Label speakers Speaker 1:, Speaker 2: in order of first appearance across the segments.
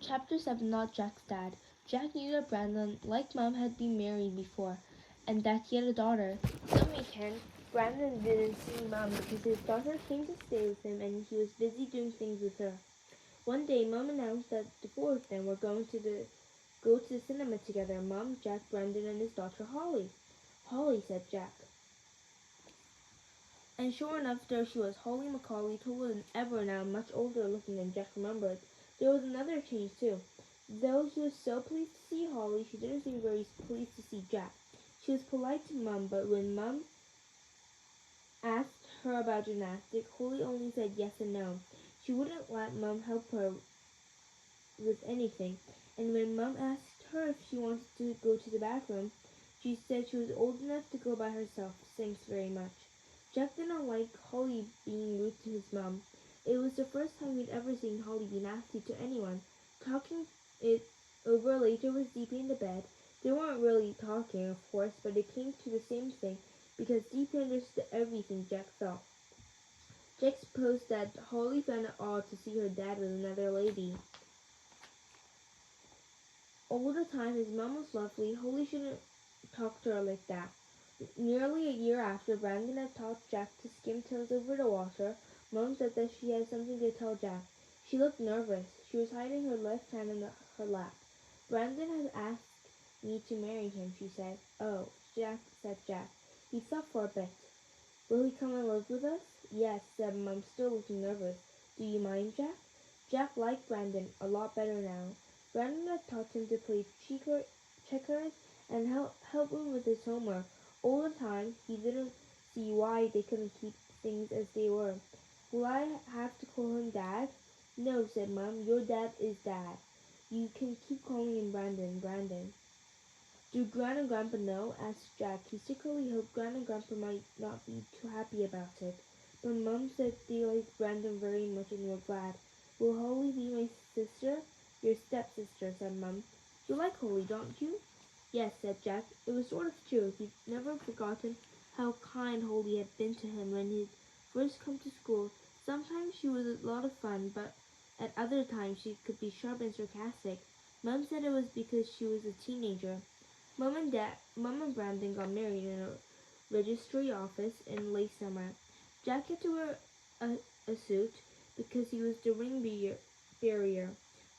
Speaker 1: Chapter 7 Not Jack's Dad. Jack knew that Brandon, like Mom, had been married before, and that he had a daughter. Some weekend, Brandon didn't see Mom because his daughter came to stay with him and he was busy doing things with her. One day, Mom announced that the four of them were going to go to the cinema together. Mom, Jack, Brandon, and his daughter Holly. Holly, said Jack. And sure enough, there she was, Holly Macaulay, taller than ever now, much older looking than Jack remembered. There was another change, too. Though he was so pleased to see Holly, she didn't seem very pleased to see Jack. She was polite to Mum, but when Mum asked her about gymnastics, Holly only said yes and no. She wouldn't let Mum help her with anything, and when Mum asked her if she wanted to go to the bathroom, she said she was old enough to go by herself. Thanks very much. Jack did not like Holly being rude to his mom. It was the first time he'd ever seen Holly be nasty to anyone. Talking it over later with DP in the bed, they weren't really talking, of course, but it came to the same thing because DP understood everything Jack felt. Jack supposed that Holly found it odd to see her dad with another lady. All the time his mom was lovely, Holly shouldn't talk to her like that. Nearly a year after Brandon had taught Jack to skim tails over the water, Mom said that she had something to tell Jack. She looked nervous. She was hiding her left hand in her lap. Brandon had asked me to marry him, she said. Oh, Jack, said Jack. He thought for a bit. Will he come and live with us? Yes, said Mom, still looking nervous. Do you mind, Jack? Jack liked Brandon a lot better now. Brandon had taught him to play checkers and help him with his homework. All the time, he didn't see why they couldn't keep things as they were. Will I have to call him Dad? No, said Mom. Your dad is Dad. You can keep calling him Brandon, Brandon. Do Gran and Grandpa know? Asked Jack. He secretly hoped Gran and Grandpa might not be too happy about it. But Mom said they liked Brandon very much and were glad. Will Holly be my sister? Your stepsister, said Mom. You like Holly, don't you? Yes, said Jack. It was sort of true. He'd never forgotten how kind Holly had been to him when he'd first come to school. Sometimes she was a lot of fun, but at other times she could be sharp and sarcastic. Mom said it was because she was a teenager. Mom and Brandon got married in a registry office in late summer. Jack had to wear a suit because he was the ring barrier.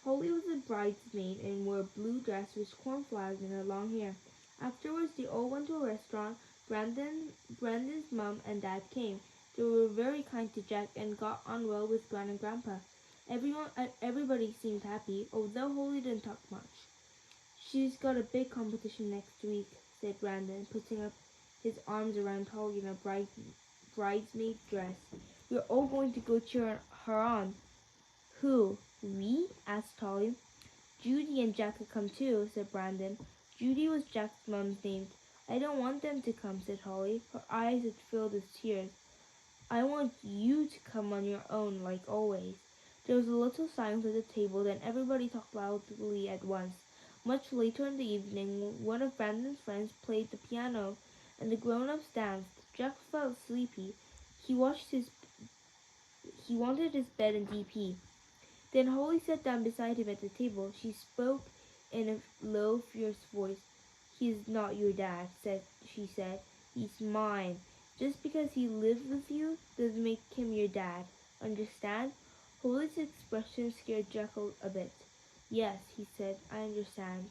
Speaker 1: Holly was a bridesmaid and wore a blue dress with cornflowers in her long hair. Afterwards, they all went to a restaurant. Brandon's mom and dad came. They were very kind to Jack and got on well with Gran and Grandpa. Everybody seemed happy, although Holly didn't talk much. She's got a big competition next week, said Brandon, putting up his arms around Holly in a bridesmaid dress. We're all going to go cheer her on. Who? We? Asked Holly. Judy and Jack could come too, said Brandon. Judy was Jack's mom's name. I don't want them to come, said Holly. Her eyes had filled with tears. I want you to come on your own, like always. There was a little silence at the table, then everybody talked loudly at once. Much later in the evening, one of Brandon's friends played the piano, and the grown-ups danced. Jack felt sleepy. He wanted his bed and DP. Then Holly sat down beside him at the table. She spoke in a low, fierce voice. He's not your dad, she said. He's mine. Just because he lives with you doesn't make him your dad. Understand? Holly's expression scared Jack a bit. Yes, he said, I understand.